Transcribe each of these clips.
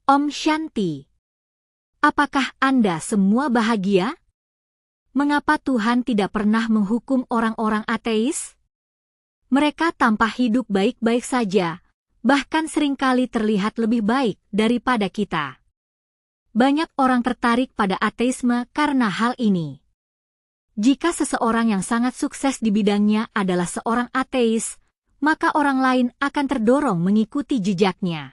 Om Shanti. Apakah Anda semua bahagia? Mengapa Tuhan tidak pernah menghukum orang-orang ateis? Mereka tampak hidup baik-baik saja, bahkan seringkali terlihat lebih baik daripada kita. Banyak orang tertarik pada ateisme karena hal ini. Jika seseorang yang sangat sukses di bidangnya adalah seorang ateis, maka orang lain akan terdorong mengikuti jejaknya.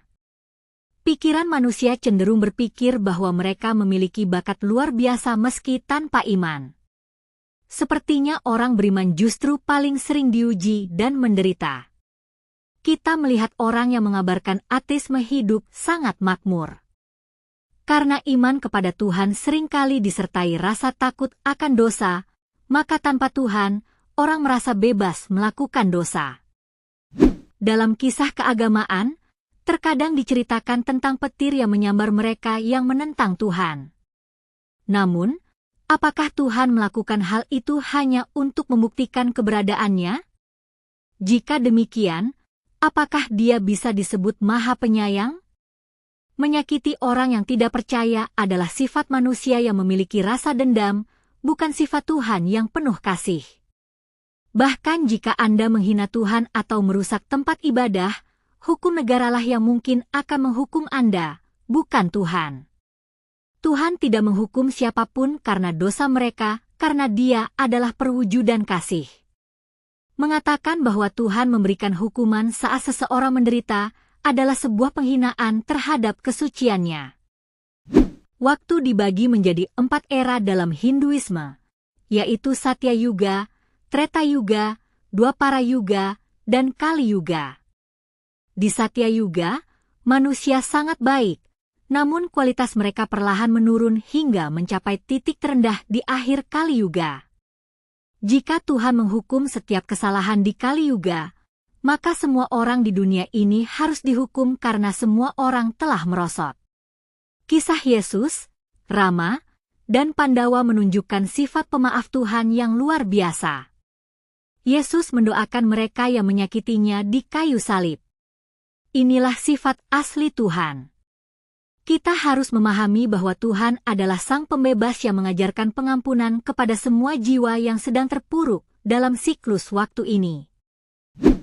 Pikiran manusia cenderung berpikir bahwa mereka memiliki bakat luar biasa meski tanpa iman. Sepertinya orang beriman justru paling sering diuji dan menderita. Kita melihat orang yang mengabarkan ateisme hidup sangat makmur. Karena iman kepada Tuhan seringkali disertai rasa takut akan dosa, maka tanpa Tuhan, orang merasa bebas melakukan dosa. Dalam kisah keagamaan, terkadang diceritakan tentang petir yang menyambar mereka yang menentang Tuhan. Namun, apakah Tuhan melakukan hal itu hanya untuk membuktikan keberadaannya? Jika demikian, apakah Dia bisa disebut Maha Penyayang? Menyakiti orang yang tidak percaya adalah sifat manusia yang memiliki rasa dendam, bukan sifat Tuhan yang penuh kasih. Bahkan jika Anda menghina Tuhan atau merusak tempat ibadah, hukum negaralah yang mungkin akan menghukum Anda, bukan Tuhan. Tuhan tidak menghukum siapapun karena dosa mereka, karena Dia adalah perwujudan kasih. Mengatakan bahwa Tuhan memberikan hukuman saat seseorang menderita adalah sebuah penghinaan terhadap kesuciannya. Waktu dibagi menjadi 4 era dalam Hinduisme, yaitu Satya Yuga, Treta Yuga, Dwapara Yuga, dan Kali Yuga. Di Satya Yuga, manusia sangat baik, namun kualitas mereka perlahan menurun hingga mencapai titik terendah di akhir Kali Yuga. Jika Tuhan menghukum setiap kesalahan di Kali Yuga, maka semua orang di dunia ini harus dihukum karena semua orang telah merosot. Kisah Yesus, Rama, dan Pandawa menunjukkan sifat pemaaf Tuhan yang luar biasa. Yesus mendoakan mereka yang menyakitinya di kayu salib. Inilah sifat asli Tuhan. Kita harus memahami bahwa Tuhan adalah Sang Pembebas yang mengajarkan pengampunan kepada semua jiwa yang sedang terpuruk dalam siklus waktu ini.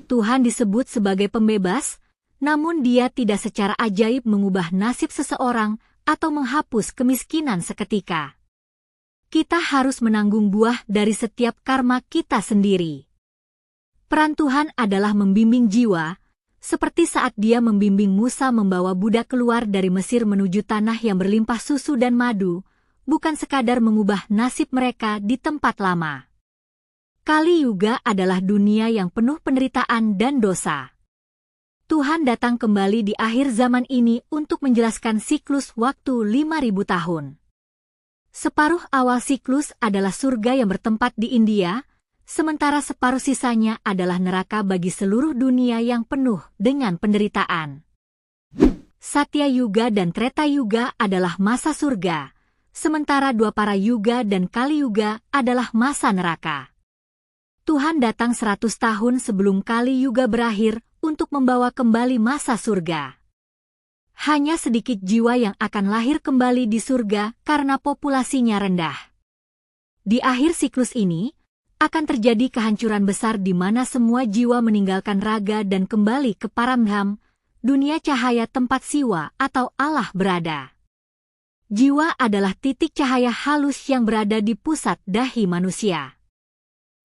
Tuhan disebut sebagai pembebas, namun Dia tidak secara ajaib mengubah nasib seseorang atau menghapus kemiskinan seketika. Kita harus menanggung buah dari setiap karma kita sendiri. Peran Tuhan adalah membimbing jiwa, seperti saat Dia membimbing Musa membawa budak keluar dari Mesir menuju tanah yang berlimpah susu dan madu, bukan sekadar mengubah nasib mereka di tempat lama. Kali Yuga adalah dunia yang penuh penderitaan dan dosa. Tuhan datang kembali di akhir zaman ini untuk menjelaskan siklus waktu 5.000 tahun. Separuh awal siklus adalah surga yang bertempat di India, sementara separuh sisanya adalah neraka bagi seluruh dunia yang penuh dengan penderitaan. Satya Yuga dan Treta Yuga adalah masa surga, sementara Dwapara Yuga dan Kali Yuga adalah masa neraka. Tuhan datang 100 tahun sebelum Kali Yuga berakhir untuk membawa kembali masa surga. Hanya sedikit jiwa yang akan lahir kembali di surga karena populasinya rendah. Di akhir siklus ini, akan terjadi kehancuran besar di mana semua jiwa meninggalkan raga dan kembali ke Paramdham, dunia cahaya tempat Siwa atau Allah berada. Jiwa adalah titik cahaya halus yang berada di pusat dahi manusia.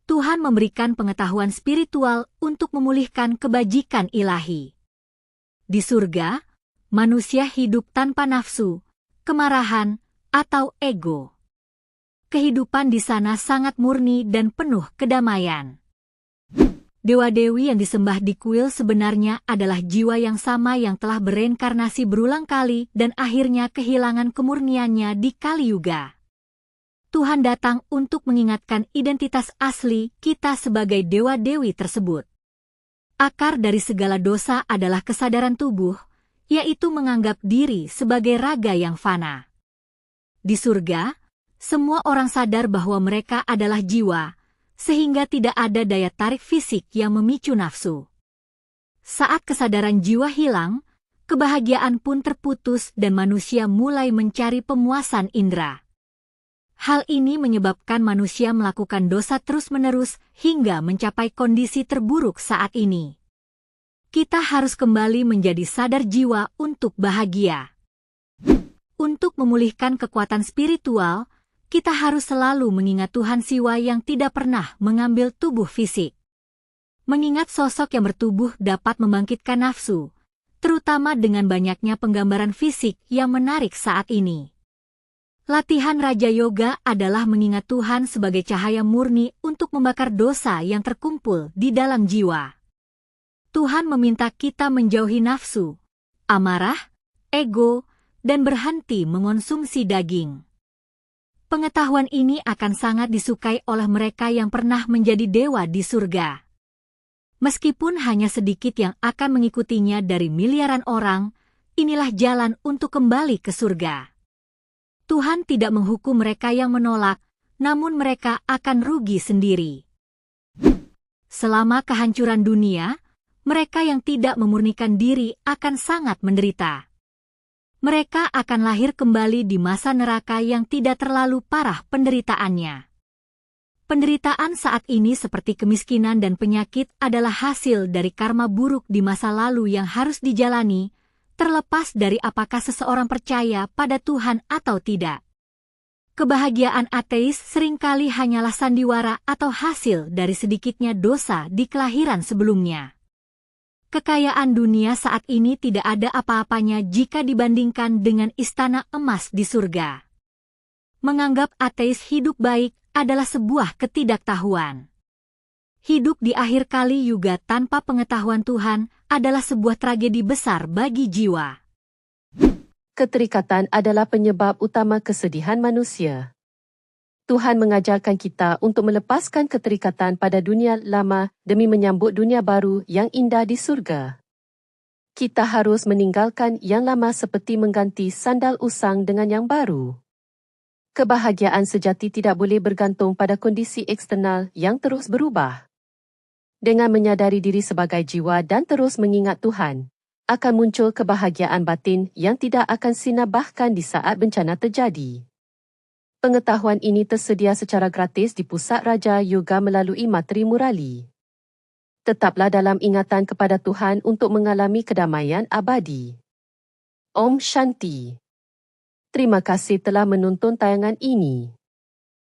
Tuhan memberikan pengetahuan spiritual untuk memulihkan kebajikan ilahi. Di surga, manusia hidup tanpa nafsu, kemarahan, atau ego. Kehidupan di sana sangat murni dan penuh kedamaian. Dewa-dewi yang disembah di kuil sebenarnya adalah jiwa yang sama yang telah bereinkarnasi berulang kali dan akhirnya kehilangan kemurniannya di Kali Yuga. Tuhan datang untuk mengingatkan identitas asli kita sebagai dewa-dewi tersebut. Akar dari segala dosa adalah kesadaran tubuh, yaitu menganggap diri sebagai raga yang fana. Di surga, semua orang sadar bahwa mereka adalah jiwa, sehingga tidak ada daya tarik fisik yang memicu nafsu. Saat kesadaran jiwa hilang, kebahagiaan pun terputus dan manusia mulai mencari pemuasan indera. Hal ini menyebabkan manusia melakukan dosa terus-menerus hingga mencapai kondisi terburuk saat ini. Kita harus kembali menjadi sadar jiwa untuk bahagia. Untuk memulihkan kekuatan spiritual, kita harus selalu mengingat Tuhan Siwa yang tidak pernah mengambil tubuh fisik. Mengingat sosok yang bertubuh dapat membangkitkan nafsu, terutama dengan banyaknya penggambaran fisik yang menarik saat ini. Latihan Raja Yoga adalah mengingat Tuhan sebagai cahaya murni untuk membakar dosa yang terkumpul di dalam jiwa. Tuhan meminta kita menjauhi nafsu, amarah, ego, dan berhenti mengonsumsi daging. Pengetahuan ini akan sangat disukai oleh mereka yang pernah menjadi dewa di surga. Meskipun hanya sedikit yang akan mengikutinya dari miliaran orang, inilah jalan untuk kembali ke surga. Tuhan tidak menghukum mereka yang menolak, namun mereka akan rugi sendiri. Selama kehancuran dunia, mereka yang tidak memurnikan diri akan sangat menderita. Mereka akan lahir kembali di masa neraka yang tidak terlalu parah penderitaannya. Penderitaan saat ini seperti kemiskinan dan penyakit adalah hasil dari karma buruk di masa lalu yang harus dijalani, terlepas dari apakah seseorang percaya pada Tuhan atau tidak. Kebahagiaan ateis seringkali hanyalah sandiwara atau hasil dari sedikitnya dosa di kelahiran sebelumnya. Kekayaan dunia saat ini tidak ada apa-apanya jika dibandingkan dengan istana emas di surga. Menganggap ateis hidup baik adalah sebuah ketidaktahuan. Hidup di akhir kali yuga tanpa pengetahuan Tuhan adalah sebuah tragedi besar bagi jiwa. Keterikatan adalah penyebab utama kesedihan manusia. Tuhan mengajarkan kita untuk melepaskan keterikatan pada dunia lama demi menyambut dunia baru yang indah di surga. Kita harus meninggalkan yang lama seperti mengganti sandal usang dengan yang baru. Kebahagiaan sejati tidak boleh bergantung pada kondisi eksternal yang terus berubah. Dengan menyadari diri sebagai jiwa dan terus mengingat Tuhan, akan muncul kebahagiaan batin yang tidak akan sina bahkan di saat bencana terjadi. Pengetahuan ini tersedia secara gratis di Pusat Raja Yoga melalui materi Murali. Tetaplah dalam ingatan kepada Tuhan untuk mengalami kedamaian abadi. Om Shanti. Terima kasih telah menonton tayangan ini.